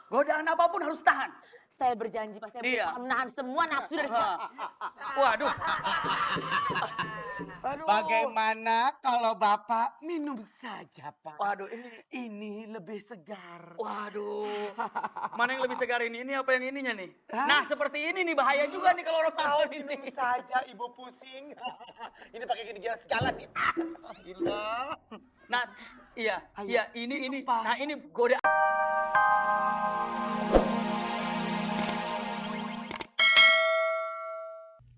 godaan apapun harus tahan. Saya berjanji Pak, saya berusaha menahan semua nafsu dari saya. Waduh. Aduh. Bagaimana kalau Bapak minum saja, Pak? Waduh, Ini lebih segar. waduh. Mana yang lebih segar ini? Ini apa yang ininya nih? Nah, seperti ini nih bahaya juga nih kalau orang tahu ini. Minum saja, Ibu pusing. Ini pakai gini-gini segala sih. Gila. Nah, iya, Ayo, iya ini. Pak. Nah, ini godaan.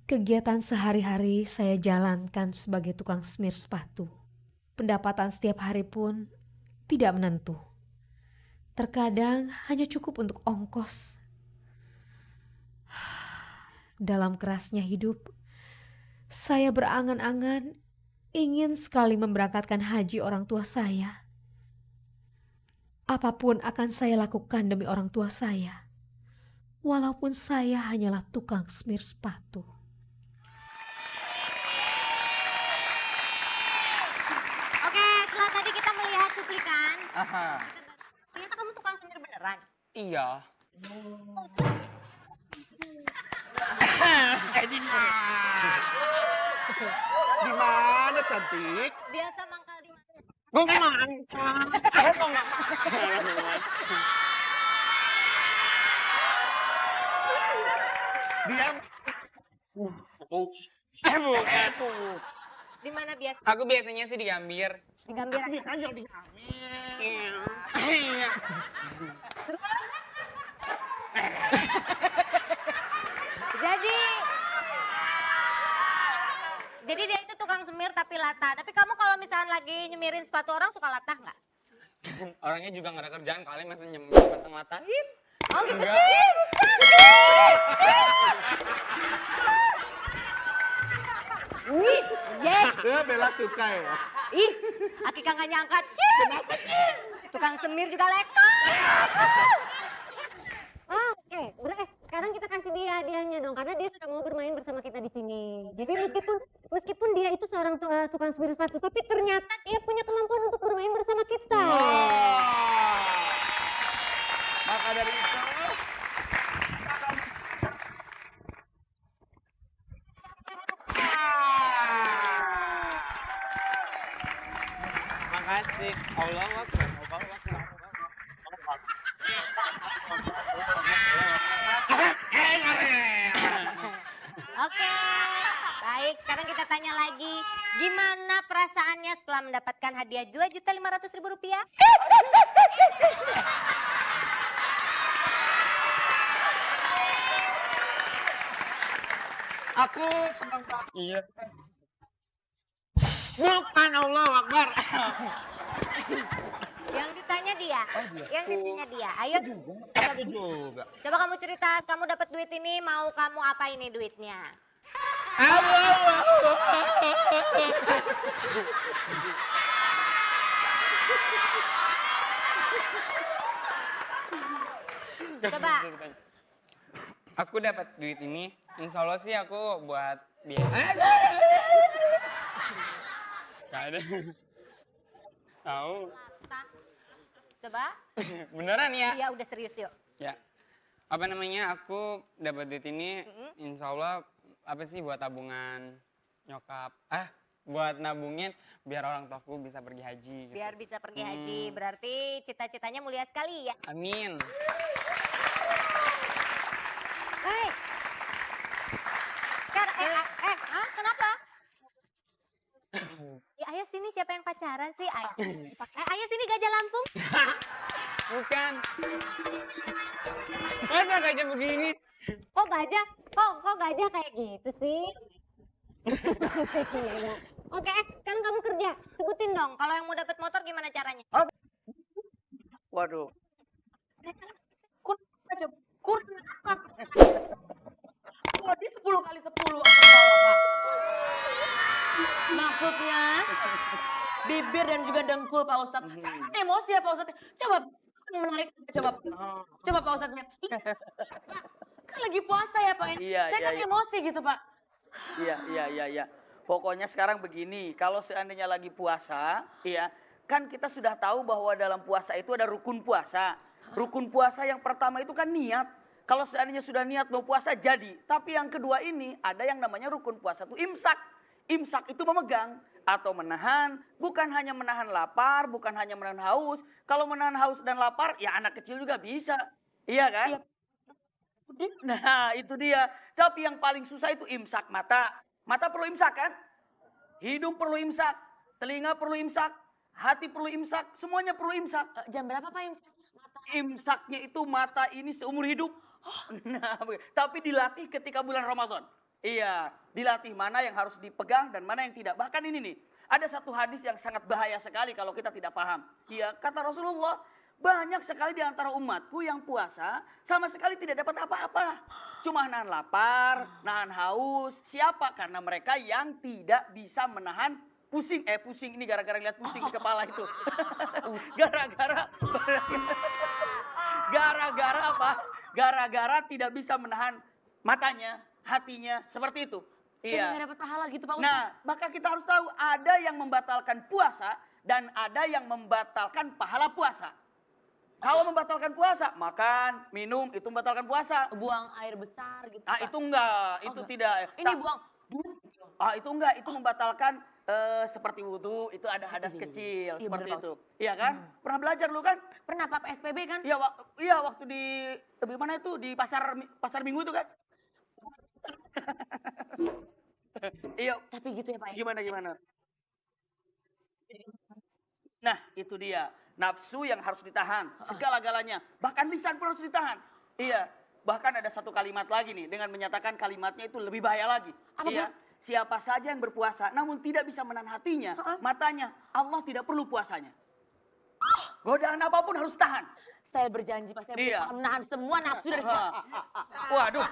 Kegiatan sehari-hari saya jalankan sebagai tukang semir sepatu. Pendapatan setiap hari pun tidak menentu. Terkadang hanya cukup untuk ongkos. Dalam kerasnya hidup, saya berangan-angan ingin sekali memberangkatkan haji orang tua saya. Apapun akan saya lakukan demi orang tua saya, walaupun saya hanyalah tukang semir sepatu. Setelah tadi kita melihat cuplikan, ternyata kamu tukang semir beneran. Iya. Di mana cantik? Biasa mangkal di mana? Gue mangkal. Dia Bukan tuh. Di mana biasa? Aku biasanya sih di Gambir. Di Gambir aja. Iya. Jadi dia itu tukang semir tapi latah. Tapi kamu kalau misalnya lagi nyemirin sepatu orang suka latah nggak? Orangnya juga gak ada kerjaan kali masa ngelatahin. Oh gitu Enggak. sih, bukan. Wih, Bella suka ya. ih, Akika nggak nyangka, Cin. Kenapa, Cin? Tukang semir juga lekor. Oke, udah sekarang kita kasih dia hadiahnya dong, karena dia sudah mau bermain bersama kita di sini. Jadi meskipun dia itu seorang tukang semir sepatu, tapi ternyata dia punya kemampuan untuk bermain bersama kita. Maka dari itu, Makasih. Allah Akbar. Oke, baik. Sekarang kita tanya lagi, gimana perasaannya setelah mendapatkan hadiah Rp2.500.000? Aku senang banget. Iya. Bukan Allah Akbar. Yang ditanya dia, yang ditanya dia. Ayo, Aku juga. coba kamu cerita, kamu dapat duit ini, mau kamu apa ini duitnya? Coba. Aku dapat duit ini, insya Allah sih aku buat biaya. Gak ada. Tahu. Coba. Beneran ya? Iya, udah serius yuk. Ya. Apa namanya? Aku dapat duit ini, insya Allah apa sih buat tabungan nyokap. Buat nabungin biar orang tuaku bisa pergi haji. Gitu. Biar bisa pergi haji, berarti cita-citanya mulia sekali ya. Amin. Hei. Kenapa? Ya ayo sini, siapa yang pacaran sih? Ayo sini Gajah Lampung. Bukan. Masa gajah begini? Kok gajah kayak gitu sih? Oke, sekarang kamu kerja. Sebutin dong, kalau yang mau dapat motor gimana caranya? waduh. Wah, dia 10 kali 10 aku bawa, Pak. Maksudnya bibir dan juga dengkul Pak Ustadz. Emosi ya Pak Ustadz. Coba menarik, coba Pak Ustadznya. Kan lagi puasa ya Pak. Iya, Saya kan iya. emosi gitu Pak. Iya. Pokoknya sekarang begini, kalau seandainya lagi puasa, iya, kan kita sudah tahu bahwa dalam puasa itu ada rukun puasa. Rukun puasa yang pertama itu kan niat. Kalau seandainya sudah niat mau puasa jadi. Tapi yang kedua ini ada yang namanya rukun puasa itu imsak. Imsak itu memegang atau menahan. Bukan hanya menahan lapar, bukan hanya menahan haus. Kalau menahan haus dan lapar ya anak kecil juga bisa. Iya kan? Iya. Nah itu dia. Tapi yang paling susah itu imsak mata. Mata perlu imsak kan? Hidung perlu imsak. Telinga perlu imsak. Hati perlu imsak. Semuanya perlu imsak. Jam berapa Pak imsak? Imsaknya itu mata ini seumur hidup. Nah, tapi dilatih ketika bulan Ramadan. Iya, dilatih mana yang harus dipegang dan mana yang tidak. Bahkan ini nih, ada satu hadis yang sangat bahaya sekali kalau kita tidak paham. Iya, kata Rasulullah, banyak sekali di antara umatku yang puasa sama sekali tidak dapat apa-apa. Cuma nahan lapar, nahan haus. Siapa? Karena mereka yang tidak bisa menahan pusing. Pusing ini gara-gara lihat pusing di kepala itu. Gara-gara apa? Gara-gara tidak bisa menahan matanya, hatinya, seperti itu. Jadi Iya. nggak dapat pahala gitu Pak Ustadz. Nah, maka kita harus tahu ada yang membatalkan puasa dan ada yang membatalkan pahala puasa. Kalau membatalkan puasa, makan, minum, itu membatalkan puasa. Buang air besar gitu. Ah, Pak. itu enggak, Oh, itu enggak. tidak. Ini buang duit. Ah, itu enggak, itu membatalkan seperti wudhu, itu ada hadas Iya, iya, kecil, iya, seperti bener, itu. Iya kan? Pernah belajar lu kan? Pernah Pak PSBB kan? Iya, iya waktu di mana itu? Di pasar Minggu itu kan? Iya, Tapi gitu ya Pak. gimana? Nah, itu dia. Nafsu yang harus ditahan, segala-galanya. Bahkan lisan pun harus ditahan. Iya, bahkan ada satu kalimat lagi nih, dengan menyatakan kalimatnya itu lebih bahaya lagi. Apa, Iya, siapa saja yang berpuasa, namun tidak bisa menahan hatinya, matanya, Allah tidak perlu puasanya. Godaan apapun harus tahan. Saya berjanji Pak, saya Iya. akan menahan semua nafsu dari saya. Waduh.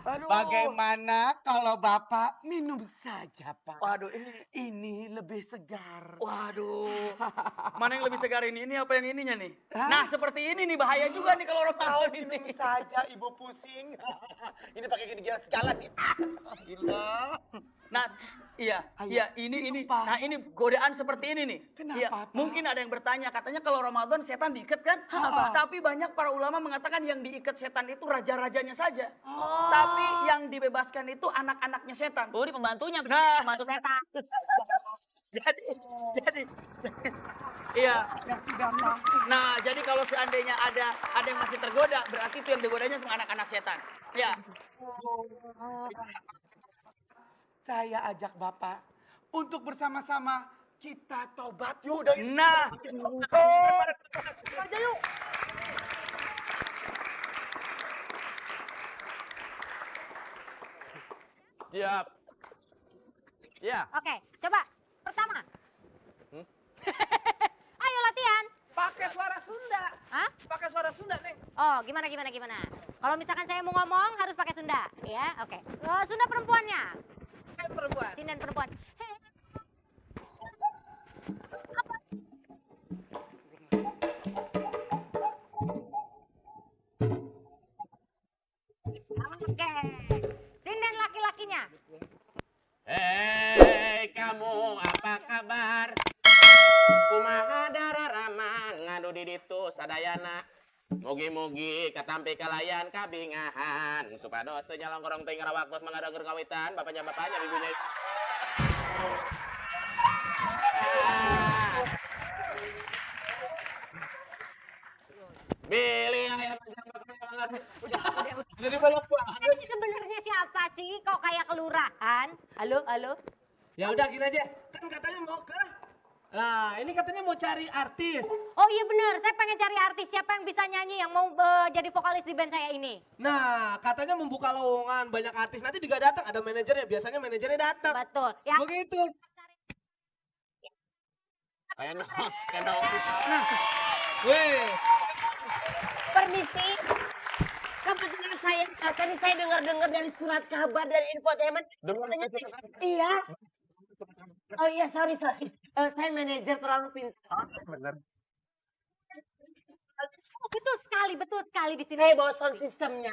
Aduh. Bagaimana kalau Bapak minum saja, Pak? Waduh, Ini lebih segar. waduh. Mana yang lebih segar ini? Ini apa yang ininya nih? Nah, seperti ini nih bahaya juga nih kalau Ramadan ini. Minum saja, Ibu pusing. Ini pakai gini-gini segala sih. Gila. Nah, iya, Ayo, iya ini. minum, Pak. Nah, ini godaan seperti ini nih. Kenapa, Iya, Pak? mungkin ada yang bertanya, katanya kalau Ramadan setan diikat kan? Tapi banyak para ulama mengatakan yang diikat setan itu raja-rajanya saja. Tapi yang dibebaskan itu anak-anaknya setan. Oh, ini pembantunya, Nah. pembantu setan. jadi, iya. Nah, jadi kalau seandainya ada yang masih tergoda, berarti itu yang digodanya sama anak-anak setan. Ya. Saya ajak Bapak untuk bersama-sama kita tobat yuk dari Nah. aja yuk. Siap. Ya. Oke, coba. Pertama. Ayo latihan. Pakai suara Sunda. Hah? Pakai suara Sunda, Neng. Oh, gimana? Kalau misalkan saya mau ngomong harus pakai Sunda, ya? Oke. Sunda perempuannya. Perempuan. Sinden perempuan. Hei. Oke. Sinden laki-lakinya. Hei kamu apa kabar? Kumaha dararama ngadu di ditu sadayana. Mugi-mugi katampi kalayan kabingahan. Supados teu nyalong korong teu ngarawaktos mangadageun kawitan bapaknya ibunya. Billy ayam jadi banyak banget. Ini sebenarnya siapa sih? Kok kayak kelurahan? Halo? Ya udah gini aja. Kan katanya mau ke. Nah, ini katanya mau cari artis. Oh iya bener, saya pengen cari artis siapa yang bisa nyanyi yang mau jadi vokalis di band saya ini. Nah, katanya membuka lowongan banyak artis. Nanti juga datang ada manajernya. Biasanya manajernya datang. Betul. Yang Begitu. Ayo no. Weh. Permisi. Kebetulan tadi saya dengar dari surat kabar dari infotainment. Katanya, iya. Oh iya, sorry. Saya manajer terlalu pintar. betul sekali di sini. Saya bawa sound sistemnya.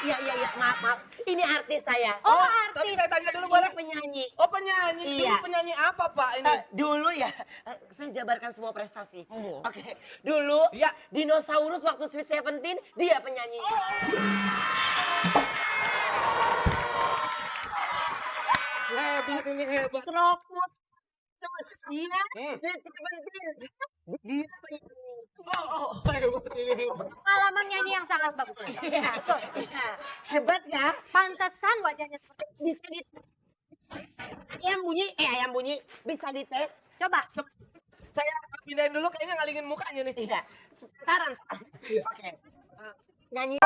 Iya, maaf. Ini artis saya. Oh, Tapi artis. saya tanya dulu boleh? penyanyi. Oh penyanyi, Iya. dulu penyanyi apa Pak ini? Dulu ya, saya jabarkan semua prestasi. Oke, dulu Ya. dinosaurus waktu Sweet Seventeen dia penyanyi. Hebat ini hebat. Teropos terus ya, Sweet Seventeen dia penyanyi. Hebat ini hebat. Pengalaman nyanyi yang sangat bagus. Iya, iya. Hebat ya. Pantesan wajahnya seperti itu. Bisa di ayam bunyi bisa dites. Coba. Saya pindahin dulu kayaknya ngalingin mukanya nih. Iya, seputaran. Oke. Nyanyi.